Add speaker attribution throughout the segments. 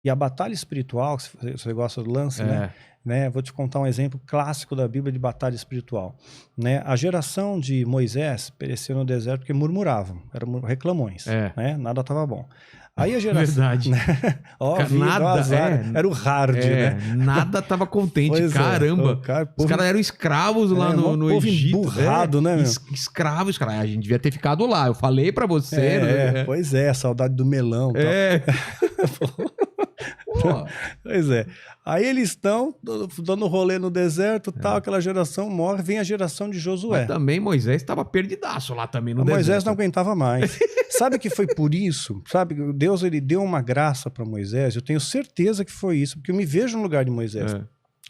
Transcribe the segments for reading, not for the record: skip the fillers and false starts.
Speaker 1: E a batalha espiritual, se você gosta do lance, né? Vou te contar um exemplo clássico da Bíblia de batalha espiritual. Né? A geração de Moisés pereceu no deserto porque murmuravam, eram reclamões, né? Nada estava bom. Aí a geração...
Speaker 2: Verdade.
Speaker 1: Né?
Speaker 2: Nada,
Speaker 1: era o hard, né?
Speaker 2: Nada estava contente,
Speaker 1: Pois
Speaker 2: caramba. Os caras eram escravos lá no
Speaker 1: povo
Speaker 2: Egito.
Speaker 1: Emburrado, né, meu?
Speaker 2: Escravos, cara. A gente devia ter ficado lá. Eu falei pra você.
Speaker 1: Pois é, saudade do melão. Tal. Pois é. Aí eles estão dando rolê no deserto, tal, aquela geração morre, vem a geração de Josué.
Speaker 2: Mas também Moisés estava perdidaço lá também no deserto.
Speaker 1: Moisés não aguentava mais. Sabe que foi por isso? Sabe, Deus ele deu uma graça para Moisés, eu tenho certeza que foi isso, porque eu me vejo no lugar de Moisés.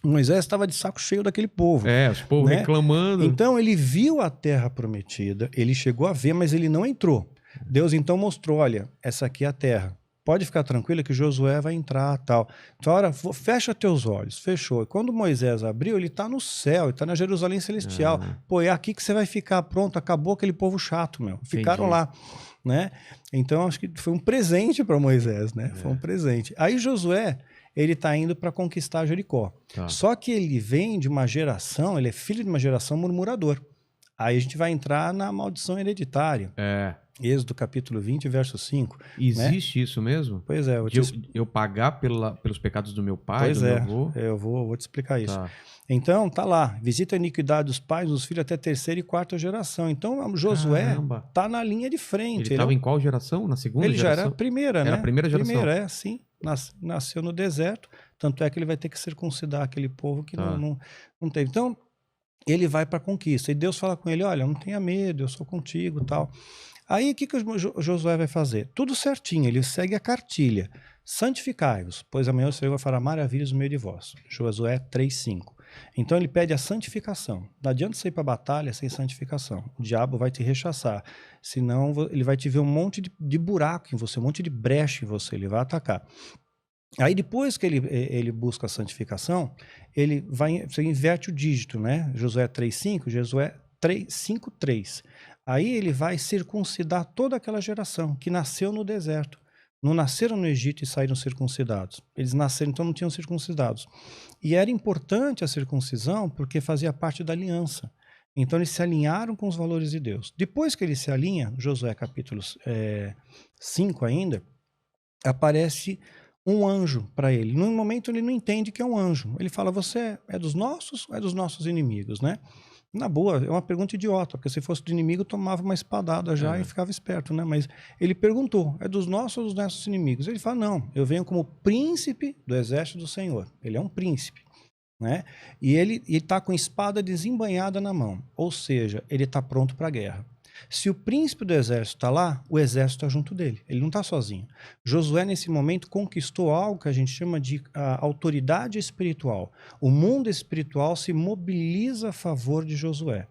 Speaker 1: Moisés estava de saco cheio daquele povo.
Speaker 2: Os povos reclamando.
Speaker 1: Então ele viu a terra prometida, ele chegou a ver, mas ele não entrou. Deus então mostrou, olha, essa aqui é a terra. Pode ficar tranquila que Josué vai entrar, tal. Então, ora, fecha teus olhos. Fechou. E quando Moisés abriu, ele está no céu, ele está na Jerusalém Celestial. Pô, é aqui que você vai ficar, pronto, acabou aquele povo chato, meu. Ficaram lá, né? Então, acho que foi um presente para Moisés, né? Foi um presente. Aí Josué, ele está indo para conquistar Jericó. Só que ele vem de uma geração, ele é filho de uma geração murmurador. Aí a gente vai entrar na maldição hereditária. Êxodo capítulo 20, verso 5.
Speaker 2: Existe isso mesmo?
Speaker 1: Pois é.
Speaker 2: Eu pagar pelos pecados do meu pai,
Speaker 1: pois
Speaker 2: do
Speaker 1: é,
Speaker 2: meu avô?
Speaker 1: Eu vou te explicar isso. Então, tá lá. Visita a iniquidade dos pais, dos filhos até terceira e quarta geração. Então, Josué tá na linha de frente.
Speaker 2: Ele estava em qual geração? Na segunda
Speaker 1: geração?
Speaker 2: Ele
Speaker 1: já era a primeira, né?
Speaker 2: Era a primeira geração?
Speaker 1: Primeira, sim. Nasceu no deserto. Tanto é que ele vai ter que circuncidar aquele povo que não teve. Então, ele vai para a conquista. E Deus fala com ele, olha, não tenha medo, eu sou contigo e tal. Aí, o que Josué vai fazer? Tudo certinho, ele segue a cartilha. Santificai-vos, pois amanhã o Senhor fará maravilhas no meio de vós. Josué 3:5. Então, ele pede a santificação. Não adianta você ir para a batalha sem santificação. O diabo vai te rechaçar. Senão, ele vai te ver um monte de buraco em você, um monte de brecha em você, ele vai atacar. Aí, depois que ele busca a santificação, você inverte o dígito, né? Josué 3:5, Josué 5:3. Aí ele vai circuncidar toda aquela geração que nasceu no deserto. Não nasceram no Egito e saíram circuncidados. Eles nasceram, então não tinham circuncidados. E era importante a circuncisão porque fazia parte da aliança. Então eles se alinharam com os valores de Deus. Depois que ele se alinha, Josué capítulo 5 ainda, aparece um anjo para ele. No momento ele não entende que é um anjo. Ele fala, você é dos nossos ou é dos nossos inimigos, né? Na boa, é uma pergunta idiota, porque se fosse do inimigo, tomava uma espadada já e ficava esperto, né? Mas ele perguntou, é dos nossos ou dos nossos inimigos? Ele fala, não, eu venho como príncipe do exército do Senhor. Ele é um príncipe, né? E ele está com espada desembainhada na mão, ou seja, ele está pronto para a guerra. Se o príncipe do exército está lá, o exército está junto dele. Ele não está sozinho. Josué, nesse momento, conquistou algo que a gente chama de autoridade espiritual. O mundo espiritual se mobiliza a favor de Josué.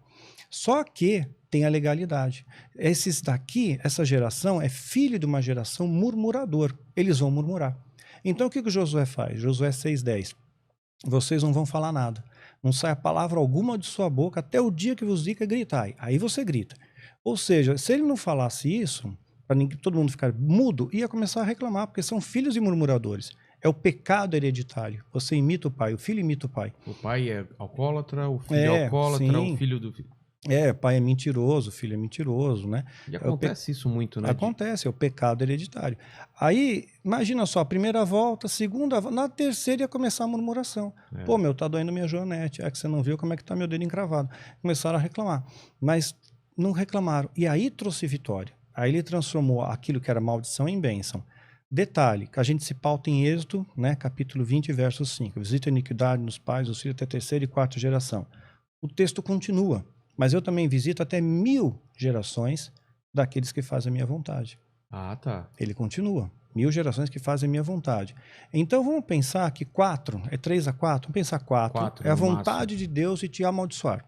Speaker 1: Só que tem a legalidade. Esses daqui, essa geração, é filho de uma geração murmurador. Eles vão murmurar. Então, o que Josué faz? Josué 6:10. Vocês não vão falar nada. Não sai palavra alguma de sua boca até o dia que vos diga gritai. Aí você grita. Ou seja, se ele não falasse isso, para todo mundo ficar mudo, ia começar a reclamar, porque são filhos de murmuradores. É o pecado hereditário. Você imita o pai, o filho imita o pai.
Speaker 2: O pai é alcoólatra, o filho é alcoólatra, sim. O filho do filho.
Speaker 1: Pai é mentiroso, o filho é mentiroso, né?
Speaker 2: E acontece isso muito, né?
Speaker 1: Acontece, é o pecado hereditário. Aí, imagina só, a primeira volta, a segunda volta, na terceira ia começar a murmuração. Pô, tá doendo minha joanete, é que você não viu como é que tá meu dedo encravado. Começaram a reclamar, mas não reclamaram. E aí trouxe vitória. Aí ele transformou aquilo que era maldição em bênção. Detalhe, que a gente se pauta em Êxodo, né, capítulo 20, verso 5. Visita a iniquidade nos pais, os filhos até terceira e quarta geração. O texto continua. Mas eu também visito até 1000 gerações daqueles que fazem a minha vontade.
Speaker 2: Ah, tá.
Speaker 1: Ele continua. 1000 gerações que fazem a minha vontade. Então vamos pensar que 4, é 3 a 4? Vamos pensar 4 é a vontade de Deus de te amaldiçoar.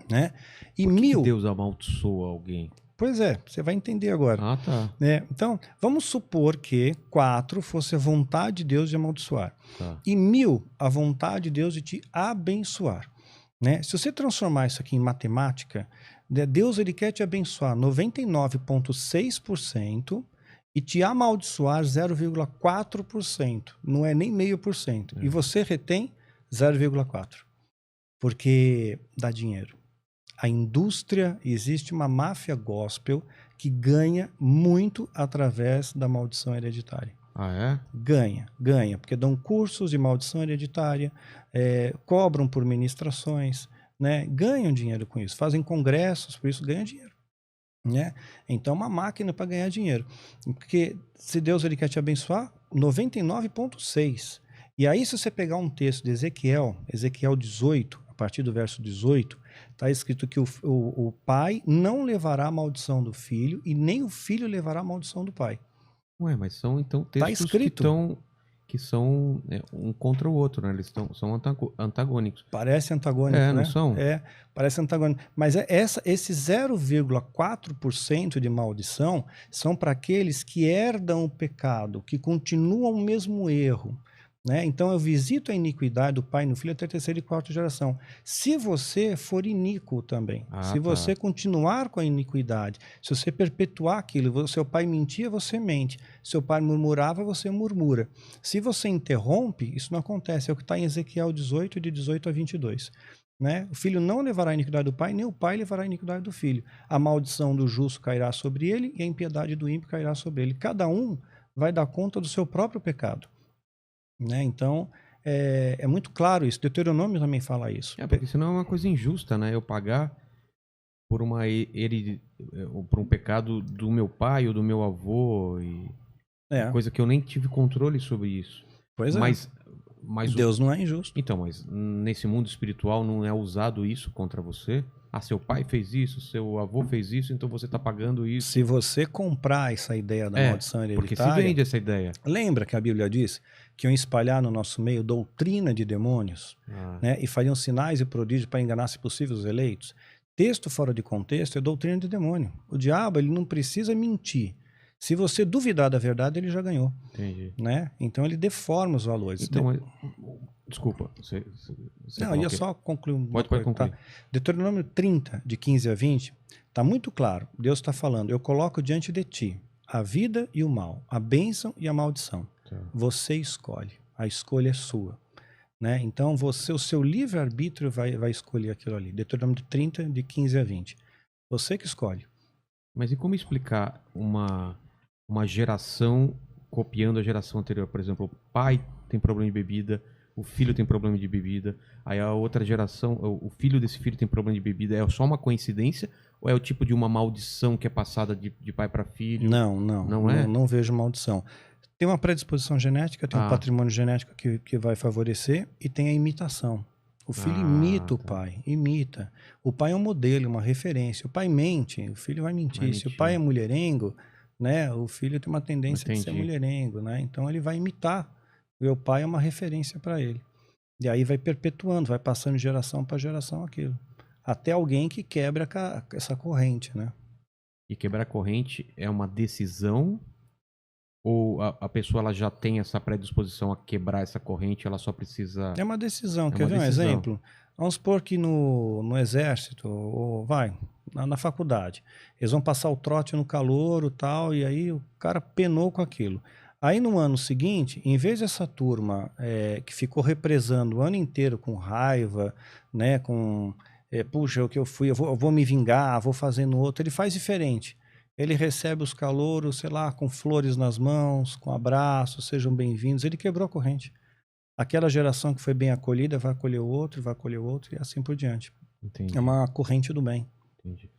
Speaker 1: Né? E
Speaker 2: por que
Speaker 1: 1000...
Speaker 2: Deus amaldiçoa alguém?
Speaker 1: Pois é, você vai entender agora.
Speaker 2: Ah, tá.
Speaker 1: Né? Então, vamos supor que 4 fosse a vontade de Deus de amaldiçoar.
Speaker 2: Tá.
Speaker 1: E 1000 a vontade de Deus de te abençoar. Né? Se você transformar isso aqui em matemática, Deus ele quer te abençoar 99,6% e te amaldiçoar 0,4%, não é nem 0,5%, e você retém 0,4%, porque dá dinheiro. A indústria, existe uma máfia gospel que ganha muito através da maldição hereditária.
Speaker 2: Ah, é?
Speaker 1: Ganha, porque dão cursos de maldição hereditária, cobram por ministrações, né? Ganham dinheiro com isso, fazem congressos, por isso ganham dinheiro. Né? Então, uma máquina para ganhar dinheiro. Porque se Deus ele quer te abençoar, 99,6. E aí, se você pegar um texto de Ezequiel 18, a partir do verso 18, está escrito que o pai não levará a maldição do filho e nem o filho levará a maldição do pai.
Speaker 2: Ué, mas são então textos
Speaker 1: tá escrito.
Speaker 2: que são um contra o outro, né? Eles são antagônicos.
Speaker 1: Parece antagônico, né?
Speaker 2: Não são?
Speaker 1: Parece antagônico. Mas esse 0,4% de maldição são para aqueles que herdam o pecado, que continuam o mesmo erro. Né? Então eu visito a iniquidade do pai no filho até a terceira e quarta geração. Se você for iníquo também, se você continuar com a iniquidade, se você perpetuar aquilo, seu pai mentia, você mente. Seu pai murmurava, você murmura. Se você interrompe, isso não acontece. É o que está em Ezequiel 18, de 18 a 22. Né? O filho não levará a iniquidade do pai, nem o pai levará a iniquidade do filho. A maldição do justo cairá sobre ele e a impiedade do ímpio cairá sobre ele. Cada um vai dar conta do seu próprio pecado. Né? Então, é muito claro isso. Deuteronômio também fala isso.
Speaker 2: Porque senão é uma coisa injusta, né? Eu pagar por por um pecado do meu pai ou do meu avô. Coisa que eu nem tive controle sobre isso.
Speaker 1: Pois
Speaker 2: mas
Speaker 1: Deus não é injusto.
Speaker 2: Então, mas nesse mundo espiritual não é usado isso contra você? Ah, seu pai fez isso, seu avô fez isso, então você está pagando isso.
Speaker 1: Se você comprar essa ideia da maldição hereditária...
Speaker 2: Porque se vende essa ideia.
Speaker 1: Lembra que a Bíblia diz que iam espalhar no nosso meio doutrina de demônios, né, e fariam sinais e prodígios para enganar, se possível, os eleitos? Texto fora de contexto é doutrina de demônio. O diabo ele não precisa mentir. Se você duvidar da verdade, ele já ganhou.
Speaker 2: Entendi.
Speaker 1: Né? Então ele deforma os valores.
Speaker 2: Então, desculpa. Você
Speaker 1: não, eu ia só concluir.
Speaker 2: Pode concluir.
Speaker 1: Tá? Deuteronômio 30, de 15 a 20, está muito claro. Deus está falando, eu coloco diante de ti a vida e o mal, a bênção e a maldição. Tá. Você escolhe. A escolha é sua. Né? Então, o seu livre-arbítrio vai escolher aquilo ali. Deuteronômio 30, de 15 a 20. Você que escolhe.
Speaker 2: Mas e como explicar uma geração copiando a geração anterior? Por exemplo, o pai tem problema de bebida, o filho tem problema de bebida, aí a outra geração, o filho desse filho tem problema de bebida. É só uma coincidência ou é o tipo de uma maldição que é passada de pai para filho?
Speaker 1: Não vejo maldição. Tem uma predisposição genética, tem um patrimônio genético que vai favorecer e tem a imitação. O filho imita o pai, imita. O pai é um modelo, uma referência. O pai mente, o filho vai mentir. Se o pai é mulherengo, né, o filho tem uma tendência de ser mulherengo, né? Então ele vai imitar. O pai é uma referência para ele. E aí vai perpetuando, vai passando de geração para geração aquilo. Até alguém que quebra essa corrente, né?
Speaker 2: E quebrar a corrente é uma decisão? Ou a pessoa ela já tem essa predisposição a quebrar essa corrente, ela só precisa...
Speaker 1: É uma decisão. Quer ver um exemplo? Vamos supor que no exército, ou na faculdade, eles vão passar o trote no calouro e tal, e aí o cara penou com aquilo. Aí no ano seguinte, em vez dessa turma que ficou represando o ano inteiro com raiva, né, puxa, o que eu fui, eu vou me vingar, vou fazer no outro, ele faz diferente. Ele recebe os calouros, sei lá, com flores nas mãos, com abraços, sejam bem-vindos. Ele quebrou a corrente. Aquela geração que foi bem acolhida vai acolher o outro, e assim por diante.
Speaker 2: Entendi.
Speaker 1: É uma corrente do bem.
Speaker 2: Entendi.